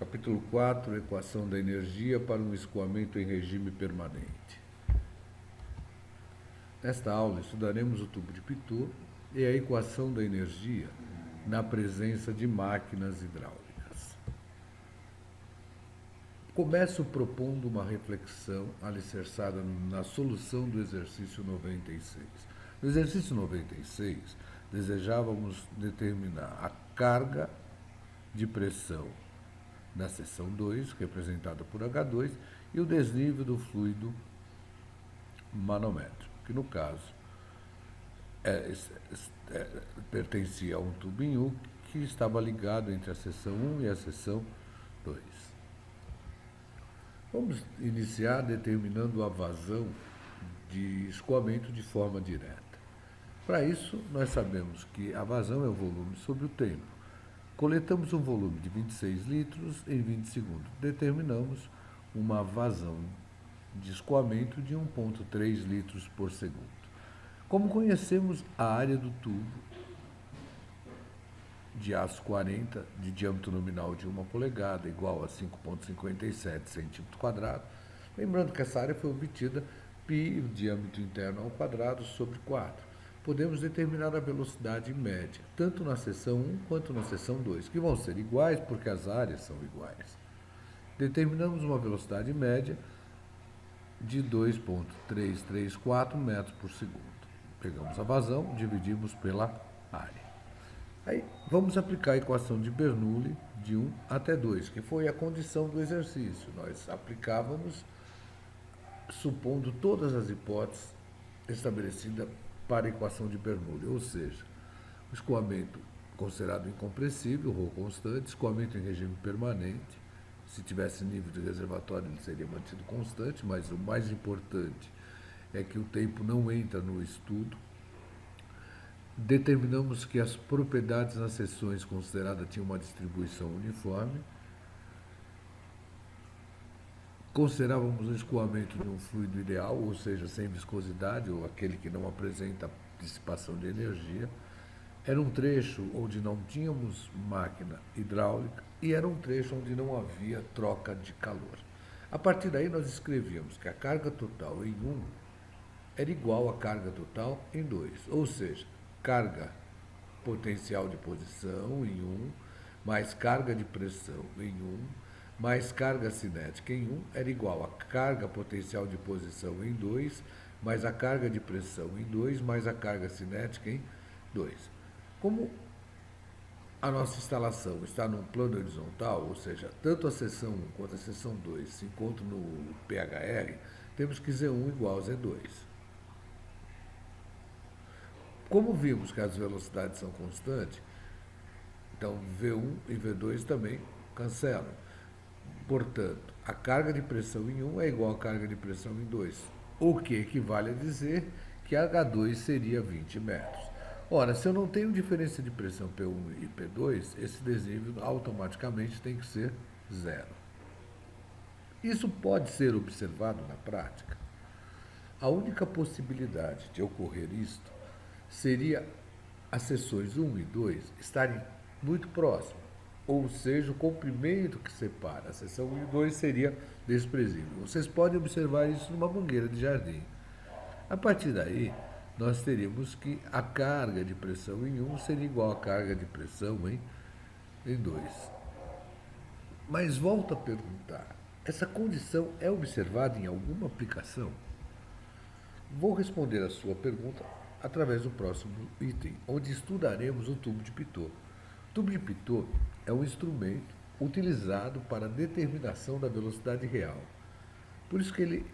Capítulo 4, Equação da energia para um escoamento em regime permanente. Nesta aula estudaremos o tubo de Pitot e a equação da energia na presença de máquinas hidráulicas. Começo propondo uma reflexão alicerçada na solução do exercício 96. No exercício 96, desejávamos determinar a carga de pressão da seção 2, representada por H2, e o desnível do fluido manométrico, que no caso pertencia a um tubo em U que estava ligado entre a seção 1 e a seção 2. Vamos iniciar determinando a vazão de escoamento de forma direta. Para isso, nós sabemos que a vazão é o volume sobre o tempo. Coletamos um volume de 26 litros em 20 segundos. Determinamos uma vazão de escoamento de 1,3 litros por segundo. Como conhecemos a área do tubo de aço 40, de diâmetro nominal de 1 polegada, igual a 5,57 centímetros quadrados, lembrando que essa área foi obtida π, o diâmetro interno ao quadrado, sobre 4. Podemos determinar a velocidade média, tanto na seção 1 quanto na seção 2, que vão ser iguais porque as áreas são iguais. Determinamos uma velocidade média de 2,334 metros por segundo. Pegamos a vazão, dividimos pela área. Aí vamos aplicar a equação de Bernoulli de 1 até 2, que foi a condição do exercício. Nós aplicávamos supondo todas as hipóteses estabelecidas para a equação de Bernoulli, ou seja, o escoamento considerado incompressível, ρ constante, escoamento em regime permanente. Se tivesse nível de reservatório, ele seria mantido constante, mas o mais importante é que o tempo não entra no estudo. Determinamos que as propriedades nas seções consideradas tinham uma distribuição uniforme. Considerávamos o escoamento de um fluido ideal, ou seja, sem viscosidade, ou aquele que não apresenta dissipação de energia. Era um trecho onde não tínhamos máquina hidráulica e era um trecho onde não havia troca de calor. A partir daí, nós escrevíamos que a carga total em 1 era igual à carga total em 2, ou seja, carga potencial de posição em 1, mais carga de pressão em 1, mais carga cinética em 1 era igual a carga potencial de posição em 2, mais a carga de pressão em 2, mais a carga cinética em 2. Como a nossa instalação está num plano horizontal, ou seja, tanto a seção 1 quanto a seção 2 se encontram no PHR, temos que Z1 igual a Z2. Como vimos que as velocidades são constantes, então V1 e V2 também cancelam. Portanto, a carga de pressão em 1 é igual à carga de pressão em 2, o que equivale a dizer que H2 seria 20 metros. Ora, se eu não tenho diferença de pressão P1 e P2, esse desnível automaticamente tem que ser zero. Isso pode ser observado na prática. A única possibilidade de ocorrer isto seria as seções 1 e 2 estarem muito próximas. Ou seja, o comprimento que separa a seção 1 e 2 seria desprezível. Vocês podem observar isso numa mangueira de jardim. A partir daí, nós teríamos que a carga de pressão em 1 seria igual à carga de pressão em 2. Mas volto a perguntar, essa condição é observada em alguma aplicação? Vou responder a sua pergunta através do próximo item, onde estudaremos o tubo de Pitot. O tubo de Pitot é um instrumento utilizado para a determinação da velocidade real. Por isso que ele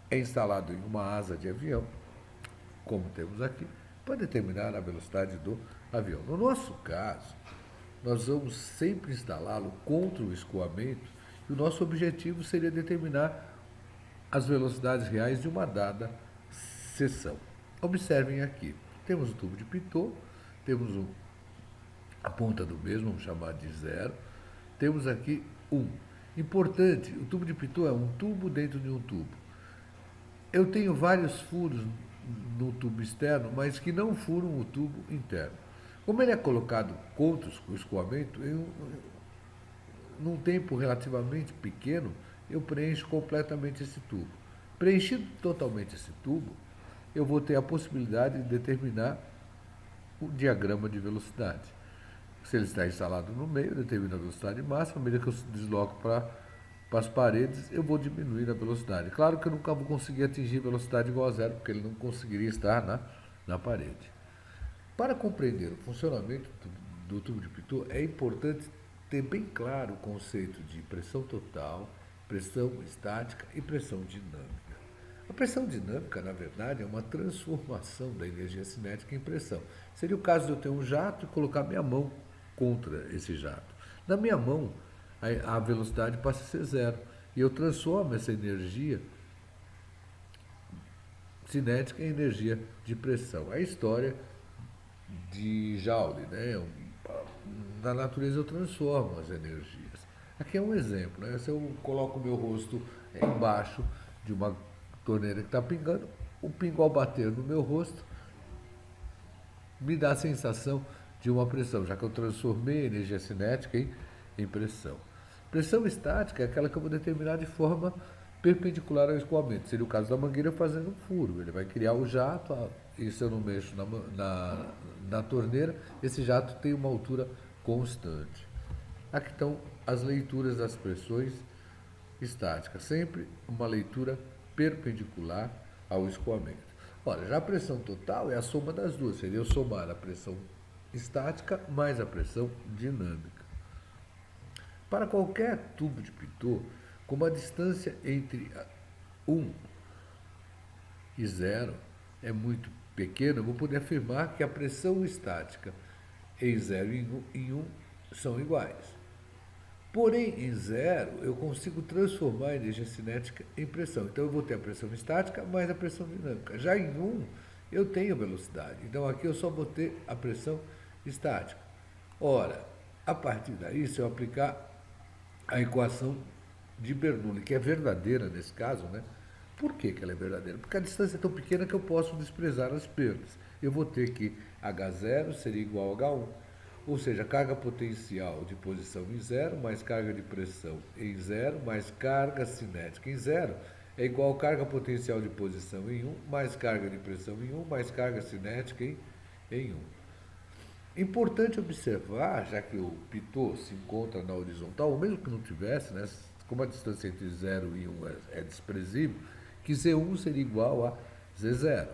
é instalado em uma asa de avião, como temos aqui, para determinar a velocidade do avião. No nosso caso, nós vamos sempre instalá-lo contra o escoamento e o nosso objetivo seria determinar as velocidades reais de uma dada seção. Observem aqui, temos o tubo de Pitot, temos a ponta do mesmo, vamos chamar de 0. Temos aqui 1. Importante, o tubo de Pitot é um tubo dentro de um tubo. Eu tenho vários furos no tubo externo, mas que não furam o tubo interno. Como ele é colocado contra o escoamento, num tempo relativamente pequeno, eu preencho completamente esse tubo. Preenchido totalmente esse tubo, eu vou ter a possibilidade de determinar o diagrama de velocidade. Se ele está instalado no meio, determina a velocidade máxima, à medida que eu desloco para as paredes, eu vou diminuir a velocidade. Claro que eu nunca vou conseguir atingir velocidade igual a zero, porque ele não conseguiria estar na parede. Para compreender o funcionamento do tubo de Pitot, é importante ter bem claro o conceito de pressão total, pressão estática e pressão dinâmica. A pressão dinâmica, na verdade, é uma transformação da energia cinética em pressão. Seria o caso de eu ter um jato e colocar minha mão contra esse jato. Na minha mão, a velocidade passa a ser zero. E eu transformo essa energia cinética em energia de pressão. A história de Joule, né? Na natureza eu transformo as energias. Aqui é um exemplo, né? Se eu coloco o meu rosto embaixo de uma torneira que está pingando, o pingo ao bater no meu rosto me dá a sensação de uma pressão, já que eu transformei a energia cinética em pressão. Pressão estática é aquela que eu vou determinar de forma perpendicular ao escoamento. Seria o caso da mangueira fazendo um furo. Ele vai criar o jato, e se eu não mexo na torneira, esse jato tem uma altura constante. Aqui estão as leituras das pressões estáticas, sempre uma leitura perpendicular ao escoamento. Olha, já a pressão total é a soma das duas, seria eu somar a pressão estática mais a pressão dinâmica. Para qualquer tubo de Pitot, com uma distância entre 1 e 0 é muito pequena, eu vou poder afirmar que a pressão estática em 0 e em 1 são iguais. Porém, em 0, eu consigo transformar a energia cinética em pressão. Então, eu vou ter a pressão estática mais a pressão dinâmica. Já em 1, eu tenho velocidade. Então, aqui eu só vou ter a pressão estática. Ora, a partir daí, se eu aplicar a equação de Bernoulli, que é verdadeira nesse caso, né? Por que ela é verdadeira? Porque a distância é tão pequena que eu posso desprezar as perdas. Eu vou ter que H0 seria igual a H1. Ou seja, carga potencial de posição em 0, mais carga de pressão em 0, mais carga cinética em 0, é igual a carga potencial de posição em 1, mais carga de pressão em 1, mais carga cinética em 1. Importante observar, já que o Pitot se encontra na horizontal, ou mesmo que não tivesse, né, como a distância entre 0 e 1 é desprezível, que Z1 seria igual a Z0.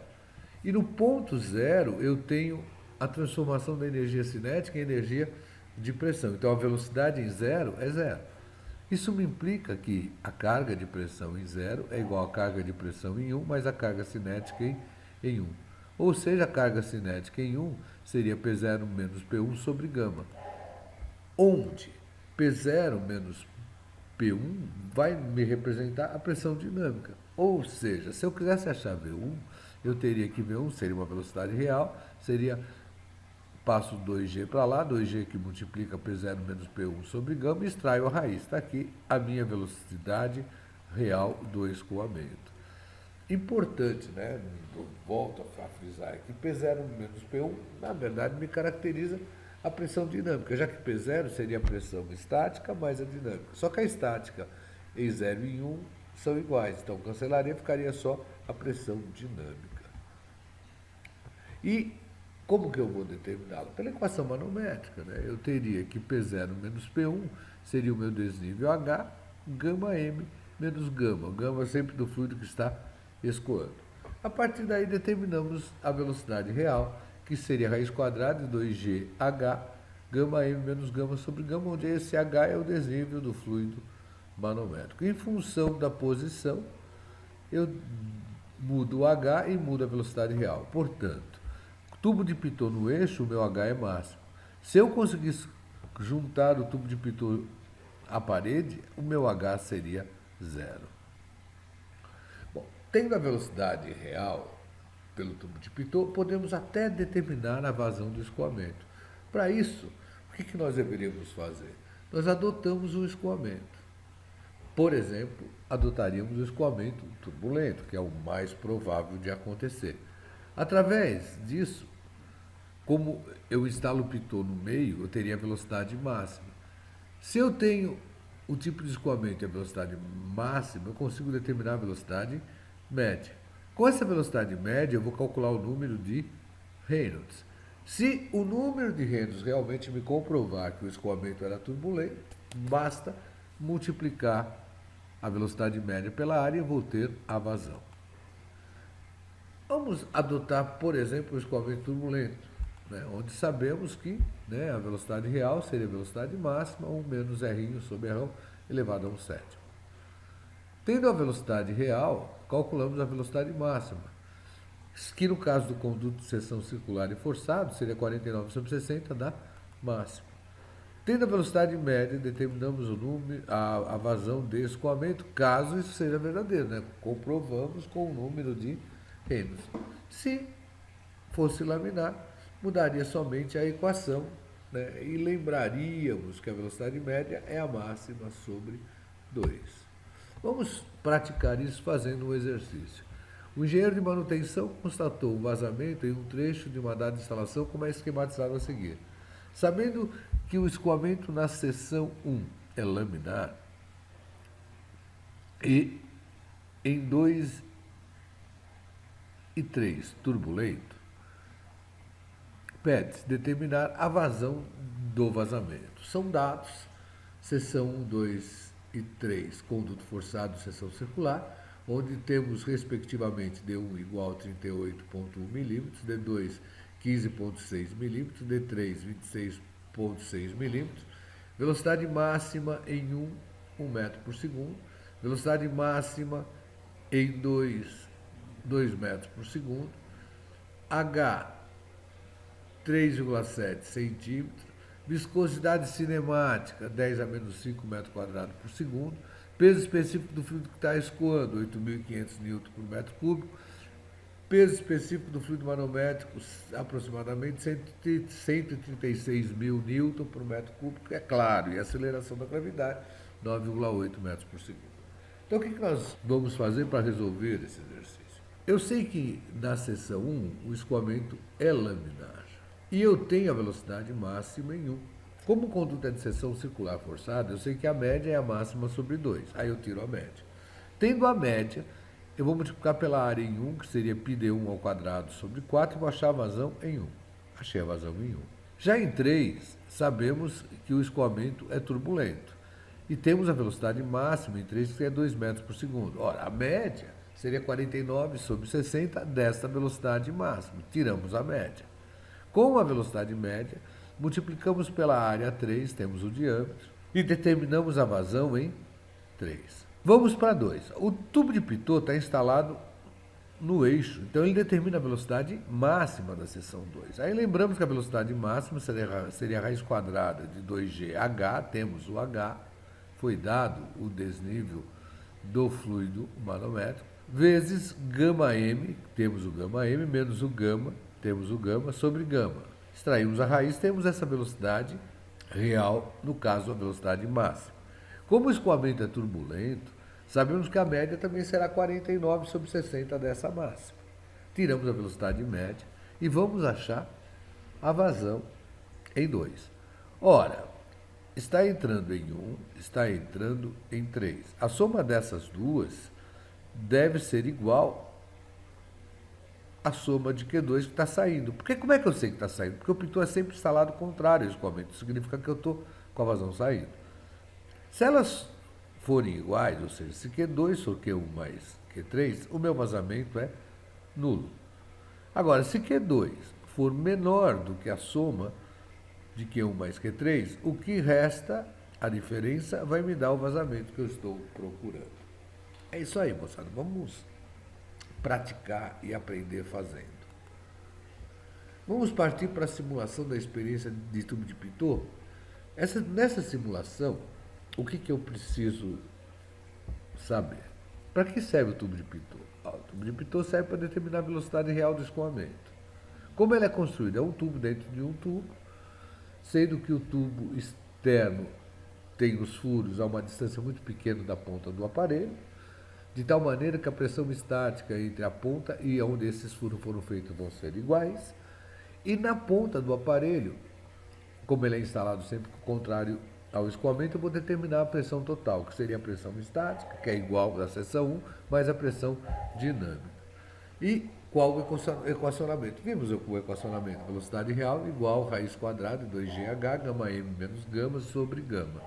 E no ponto zero eu tenho a transformação da energia cinética em energia de pressão. Então a velocidade em zero é zero. Isso me implica que a carga de pressão em zero é igual à carga de pressão em 1 mais a carga cinética em 1. Ou seja, a carga cinética em 1 seria P0 menos P1 sobre gama, onde P0 menos P1 vai me representar a pressão dinâmica. Ou seja, se eu quisesse achar V1, eu teria que V1 seria uma velocidade real, seria passo 2G para lá, 2G que multiplica P0 menos P1 sobre gama e extraio a raiz. Está aqui a minha velocidade real do escoamento. Importante, né? Volto a frisar aqui, P0 menos P1, na verdade, me caracteriza a pressão dinâmica, já que P0 seria a pressão estática mais a dinâmica. Só que a estática em 0 e em 1 são iguais, então cancelaria, ficaria só a pressão dinâmica. E como que eu vou determiná-lo? Pela equação manométrica, né? Eu teria que P0 menos P1 seria o meu desnível H, gama M menos gama. Gama sempre do fluido que está escoando. A partir daí determinamos a velocidade real, que seria a raiz quadrada de 2GH, gama M menos gama sobre gama, onde esse H é o desnível do fluido manométrico. Em função da posição, eu mudo o H e mudo a velocidade real. Portanto, tubo de Pitot no eixo, o meu H é máximo. Se eu conseguisse juntar o tubo de Pitot à parede, o meu H seria zero. Bom, tendo a velocidade real pelo tubo de Pitot, podemos até determinar a vazão do escoamento. Para isso, o que nós deveríamos fazer? Nós adotamos o escoamento. Por exemplo, adotaríamos o escoamento turbulento, que é o mais provável de acontecer. Através disso, como eu instalo o Pitot no meio, eu teria a velocidade máxima. Se eu tenho o tipo de escoamento e a velocidade máxima, eu consigo determinar a velocidade média. Com essa velocidade média, eu vou calcular o número de Reynolds. Se o número de Reynolds realmente me comprovar que o escoamento era turbulento, basta multiplicar a velocidade média pela área e eu vou ter a vazão. Vamos adotar, por exemplo, o escoamento turbulento, né, onde sabemos que, né, a velocidade real seria a velocidade máxima, 1 menos R sobre R elevado a 1/7. Tendo a velocidade real, calculamos a velocidade máxima, que no caso do conduto de seção circular e forçado seria 49 sobre 60 da máxima. Tendo a velocidade média, determinamos o número, a vazão de escoamento, caso isso seja verdadeiro, né? Comprovamos com o número de Reynolds. Se fosse laminar, mudaria somente a equação, né? E lembraríamos que a velocidade média é a máxima sobre 2. Vamos praticar isso fazendo um exercício. O engenheiro de manutenção constatou um vazamento em um trecho de uma dada instalação, como é esquematizado a seguir. Sabendo que o escoamento na seção 1 é laminar e em 2 e 3 turbulento, pede-se determinar a vazão do vazamento. São dados, seção 1, 2 e 3, conduto forçado, seção circular, onde temos respectivamente D1 igual a 38,1 milímetros, D2 15,6 milímetros, D3 26,6 milímetros, velocidade máxima em 1 metro por segundo, velocidade máxima em 2 metros por segundo, H 3,7 centímetros, viscosidade cinemática 10 a menos 5 metros quadrados por segundo, peso específico do fluido que está escoando 8.500 Nm por metro cúbico, peso específico do fluido manométrico aproximadamente 136 mil Nm por metro cúbico, é claro, e a aceleração da gravidade 9,8 metros por segundo. Então o que nós vamos fazer para resolver esse exercício? Eu sei que na seção 1 o escoamento é laminar e eu tenho a velocidade máxima em 1. Como o conduto é de seção circular forçada, eu sei que a média é a máxima sobre 2. Aí eu tiro a média. Tendo a média, eu vou multiplicar pela área em 1, que seria πd1 ao quadrado sobre 4, e vou achar a vazão em 1. Achei a vazão em 1. Já em 3, sabemos que o escoamento é turbulento. E temos a velocidade máxima em 3, que é 2 metros por segundo. Ora, a média seria 49 sobre 60 desta velocidade máxima. Tiramos a média. Com a velocidade média, multiplicamos pela área 3, temos o diâmetro, e determinamos a vazão em 3. Vamos para 2. O tubo de Pitot está instalado no eixo, então ele determina a velocidade máxima da seção 2. Aí lembramos que a velocidade máxima seria a raiz quadrada de 2gh, temos o h, foi dado o desnível do fluido manométrico, vezes γm, temos o γm, menos o gama, temos o gama, sobre gama. Extraímos a raiz, temos essa velocidade real, no caso a velocidade máxima. Como o escoamento é turbulento, sabemos que a média também será 49 sobre 60 dessa máxima. Tiramos a velocidade média e vamos achar a vazão em 2. Ora, está entrando em 1, está entrando em 3. A soma dessas duas deve ser igual à soma de Q2 que está saindo. Porque como é que eu sei que está saindo? Porque o Pitot é sempre instalado contrário ao escoamento. Isso significa que eu estou com a vazão saindo. Se elas forem iguais, ou seja, se Q2 for Q1 mais Q3, o meu vazamento é nulo. Agora, se Q2 for menor do que a soma de Q1 mais Q3, o que resta, a diferença, vai me dar o vazamento que eu estou procurando. É isso aí, moçada. Vamos praticar e aprender fazendo. Vamos partir para a simulação da experiência de tubo de Pitot. Nessa simulação, o que eu preciso saber? Para que serve o tubo de Pitot? O tubo de Pitot serve para determinar a velocidade real do escoamento. Como ele é construído? É um tubo dentro de um tubo, sendo que o tubo externo tem os furos a uma distância muito pequena da ponta do aparelho, de tal maneira que a pressão estática entre a ponta e onde esses furos foram feitos vão ser iguais, e na ponta do aparelho, como ele é instalado sempre com o contrário ao escoamento, eu vou determinar a pressão total, que seria a pressão estática, que é igual da seção 1, mais a pressão dinâmica. E qual o equacionamento? Vimos o equacionamento. Velocidade real igual raiz quadrada de 2gh, gama m menos gama sobre gama.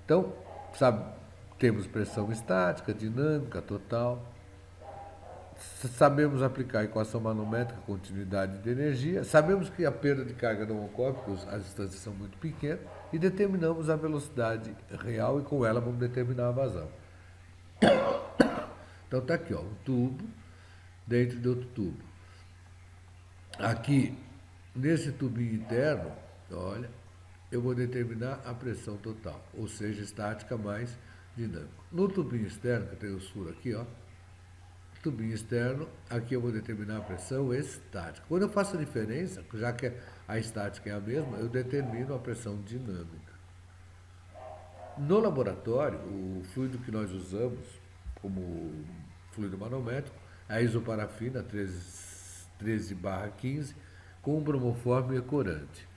Então, sabe, temos pressão estática, dinâmica, total. Sabemos aplicar a equação manométrica, continuidade de energia. Sabemos que a perda de carga não ocorre, porque as distâncias são muito pequenas. E determinamos a velocidade real e com ela vamos determinar a vazão. Então está aqui, ó, um tubo dentro de outro tubo. Aqui, nesse tubinho interno, olha, eu vou determinar a pressão total, ou seja, estática mais dinâmica. No tubinho externo, que tem os furos aqui, ó, tubinho externo, aqui eu vou determinar a pressão estática. Quando eu faço a diferença, já que a estática é a mesma, eu determino a pressão dinâmica. No laboratório, o fluido que nós usamos como fluido manométrico é a isoparafina 13/15 com bromoforme e corante.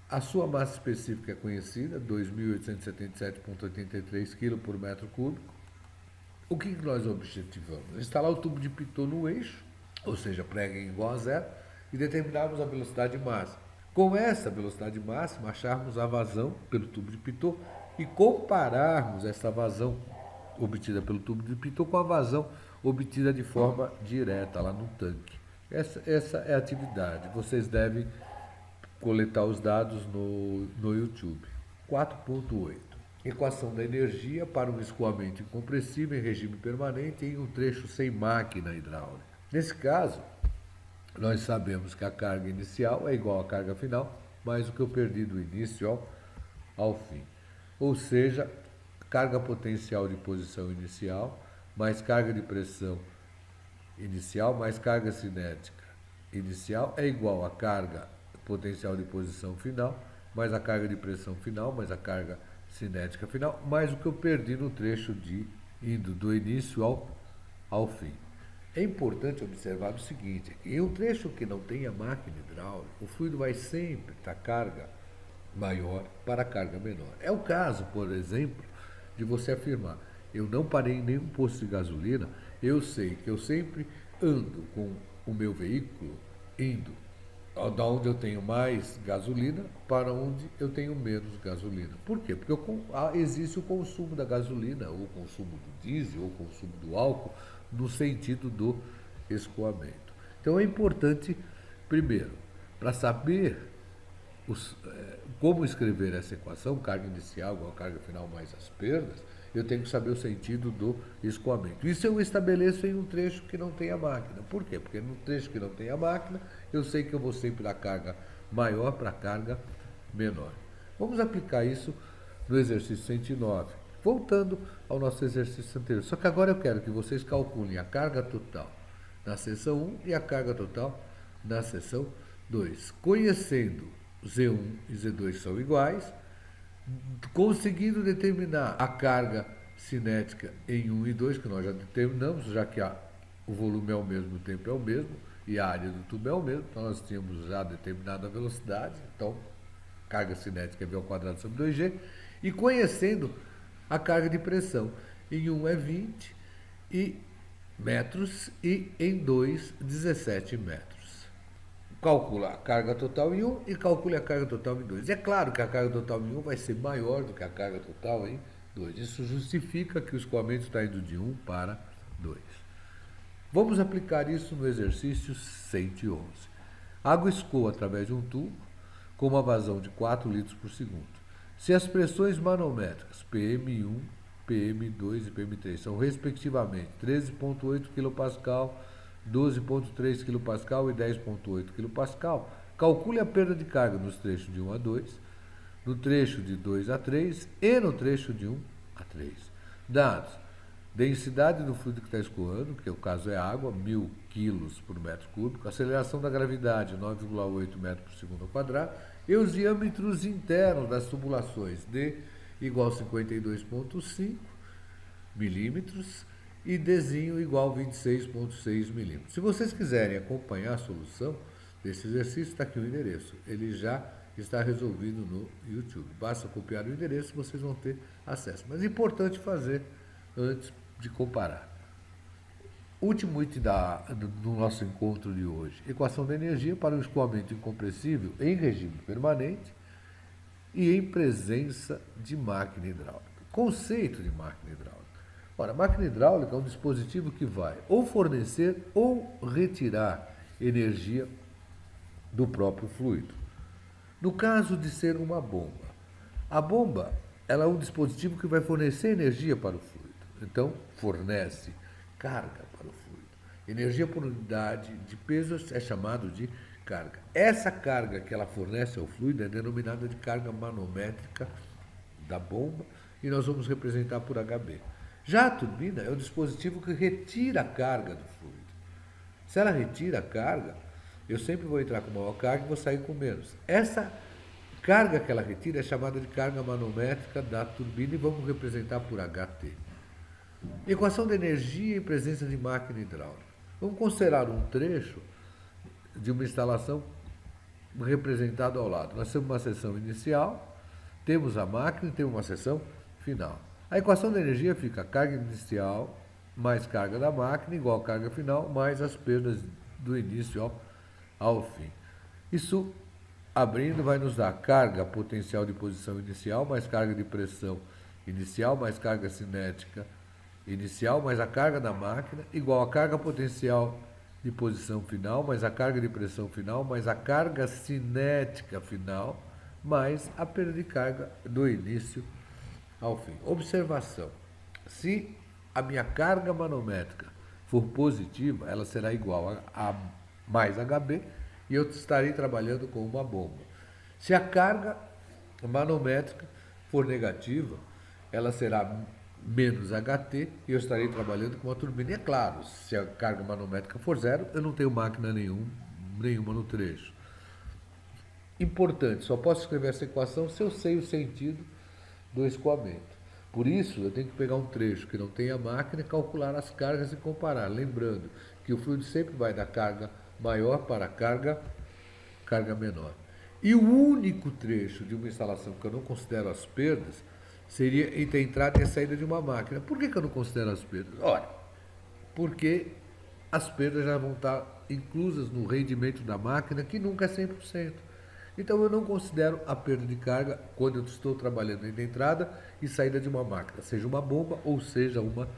A sua massa específica é conhecida, 2.877,83 kg por metro cúbico. O que nós objetivamos? Instalar o tubo de Pitot no eixo, ou seja, prega igual a zero, e determinarmos a velocidade máxima. Com essa velocidade máxima, acharmos a vazão pelo tubo de Pitot e compararmos essa vazão obtida pelo tubo de Pitot com a vazão obtida de forma direta lá no tanque. Essa é a atividade. Vocês devem coletar os dados no YouTube. 4.8. Equação da energia para um escoamento incompressível em regime permanente em um trecho sem máquina hidráulica. Nesse caso, nós sabemos que a carga inicial é igual à carga final, mais o que eu perdi do início ao fim. Ou seja, carga potencial de posição inicial, mais carga de pressão inicial, mais carga cinética inicial é igual à carga potencial de posição final, mais a carga de pressão final, mais a carga cinética final, mais o que eu perdi no trecho indo do início ao fim. É importante observar o seguinte, em um trecho que não tenha máquina hidráulica, o fluido vai sempre da carga maior para a carga menor. É o caso, por exemplo, de você afirmar, eu não parei em nenhum posto de gasolina, eu sei que eu sempre ando com o meu veículo indo da onde eu tenho mais gasolina para onde eu tenho menos gasolina. Por quê? Porque existe o consumo da gasolina, ou o consumo do diesel, ou o consumo do álcool, no sentido do escoamento. Então é importante, primeiro, para saber como escrever essa equação, carga inicial igual a carga final mais as perdas, eu tenho que saber o sentido do escoamento. Isso eu estabeleço em um trecho que não tem a máquina. Por quê? Porque no trecho que não tem a máquina, eu sei que eu vou sempre da carga maior para a carga menor. Vamos aplicar isso no exercício 109. Voltando ao nosso exercício anterior. Só que agora eu quero que vocês calculem a carga total na seção 1 e a carga total na seção 2. Conhecendo Z1 e Z2 são iguais, conseguindo determinar a carga cinética em 1 e 2, que nós já determinamos, já que o volume é o mesmo, o tempo é o mesmo, e a área do tubo é o mesmo, então nós tínhamos já determinado a velocidade, então carga cinética é V ao quadrado sobre 2G, e conhecendo a carga de pressão, em 1 é 20 metros e em 2, 17 metros. Calcula a carga total em 1 e calcule a carga total em 2. É claro que a carga total em 1 vai ser maior do que a carga total em 2. Isso justifica que o escoamento está indo de 1 para 2. Vamos aplicar isso no exercício 111. Água escoa através de um tubo com uma vazão de 4 litros por segundo. Se as pressões manométricas PM1, PM2 e PM3 são respectivamente 13,8 kPa, 12,3 kPa e 10,8 kPa, calcule a perda de carga nos trechos de 1 a 2, no trecho de 2 a 3 e no trecho de 1 a 3. Dados: densidade do fluido que está escoando, que o caso é água, 1.000 kg por metro cúbico, aceleração da gravidade, 9,8 metros por segundo ao quadrado, e os diâmetros internos das tubulações, D igual a 52,5 milímetros, e Dzinho igual a 26,6 milímetros. Se vocês quiserem acompanhar a solução desse exercício, está aqui o endereço. Ele já que está resolvido no YouTube. Basta copiar o endereço e vocês vão ter acesso. Mas é importante fazer antes de comparar. Último item do nosso encontro de hoje. Equação da energia para o escoamento incompressível em regime permanente e em presença de máquina hidráulica. Conceito de máquina hidráulica. Ora, a máquina hidráulica é um dispositivo que vai ou fornecer ou retirar energia do próprio fluido. No caso de ser uma bomba, a bomba ela é um dispositivo que vai fornecer energia para o fluido. Então, fornece carga para o fluido. Energia por unidade de peso é chamado de carga. Essa carga que ela fornece ao fluido é denominada de carga manométrica da bomba e nós vamos representar por HB. Já a turbina é o dispositivo que retira a carga do fluido. Se ela retira a carga, eu sempre vou entrar com maior carga e vou sair com menos. Essa carga que ela retira é chamada de carga manométrica da turbina e vamos representar por HT. Equação de energia em presença de máquina hidráulica. Vamos considerar um trecho de uma instalação representado ao lado. Nós temos uma seção inicial, temos a máquina e temos uma seção final. A equação de energia fica carga inicial mais carga da máquina igual a carga final mais as perdas do início ao fim. Isso, abrindo, vai nos dar carga potencial de posição inicial mais carga de pressão inicial mais carga cinética inicial mais a carga da máquina igual a carga potencial de posição final mais a carga de pressão final mais a carga cinética final mais a perda de carga do início ao fim. Observação: se a minha carga manométrica for positiva, ela será igual a mais HB e eu estarei trabalhando com uma bomba. Se a carga manométrica for negativa, ela será menos HT e eu estarei trabalhando com uma turbina. E é claro, se a carga manométrica for zero, eu não tenho máquina nenhuma no trecho. Importante, só posso escrever essa equação se eu sei o sentido do escoamento. Por isso, eu tenho que pegar um trecho que não tenha máquina e calcular as cargas e comparar. Lembrando que o fluido sempre vai da carga maior para a carga menor. E o único trecho de uma instalação que eu não considero as perdas seria entre a entrada e a saída de uma máquina. Por que eu não considero as perdas? Ora, porque as perdas já vão estar inclusas no rendimento da máquina, que nunca é 100%. Então eu não considero a perda de carga quando eu estou trabalhando entre a entrada e saída de uma máquina, seja uma bomba ou seja uma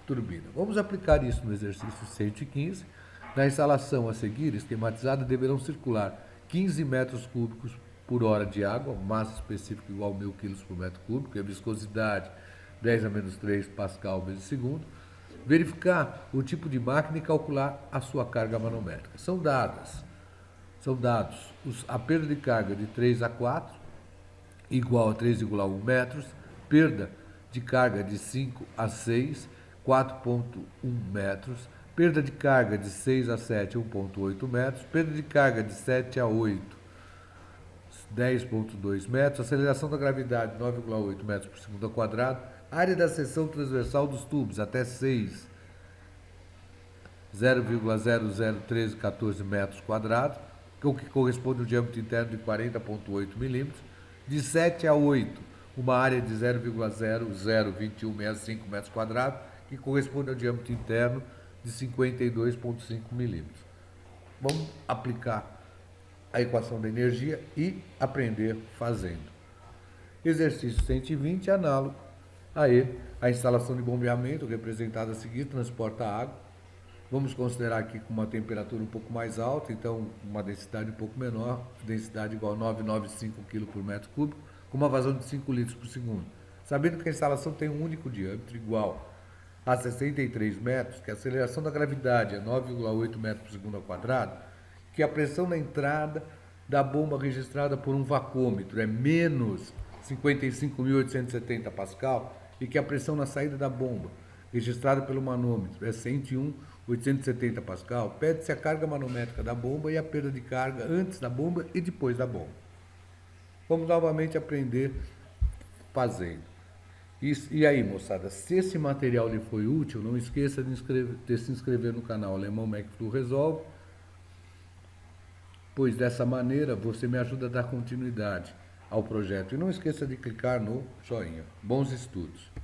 turbina. Vamos aplicar isso no exercício 115. Na instalação a seguir, esquematizada, deverão circular 15 metros cúbicos por hora de água, massa específica igual a 1000 kg por metro cúbico, e a viscosidade 10 a menos 3 pascal vezes segundo. Verificar o tipo de máquina e calcular a sua carga manométrica. São dados a perda de carga de 3 a 4, igual a 3,1 metros, perda de carga de 5 a 6, 4,1 metros, perda de carga de 6 a 7, 1,8 metros, perda de carga de 7 a 8, 10,2 metros, aceleração da gravidade 9,8 metros por segundo ao quadrado, área da seção transversal dos tubos até 6, 0,001314 metros quadrados, o que corresponde ao diâmetro interno de 40,8 milímetros, de 7 a 8, uma área de 0,002165 metros quadrados, que corresponde ao diâmetro interno de 52,5 milímetros. Vamos aplicar a equação da energia e aprender fazendo. Exercício 120, análogo a ele, a instalação de bombeamento, representada a seguir, transporta água. Vamos considerar aqui com uma temperatura um pouco mais alta, então uma densidade um pouco menor, densidade igual a 995 kg por metro cúbico, com uma vazão de 5 litros por segundo. Sabendo que a instalação tem um único diâmetro igual a 63 metros, que a aceleração da gravidade é 9,8 metros por segundo ao quadrado, que a pressão na entrada da bomba registrada por um vacômetro é menos 55.870 pascal e que a pressão na saída da bomba registrada pelo manômetro é 101.870 pascal, pede-se a carga manométrica da bomba e a perda de carga antes da bomba e depois da bomba. Vamos novamente aprender fazendo. E aí, moçada, se esse material lhe foi útil, não esqueça de se inscrever no canal Alemão Mecflu Resolve. pois dessa maneira você me ajuda a dar continuidade ao projeto. E não esqueça de clicar no joinha. Bons estudos!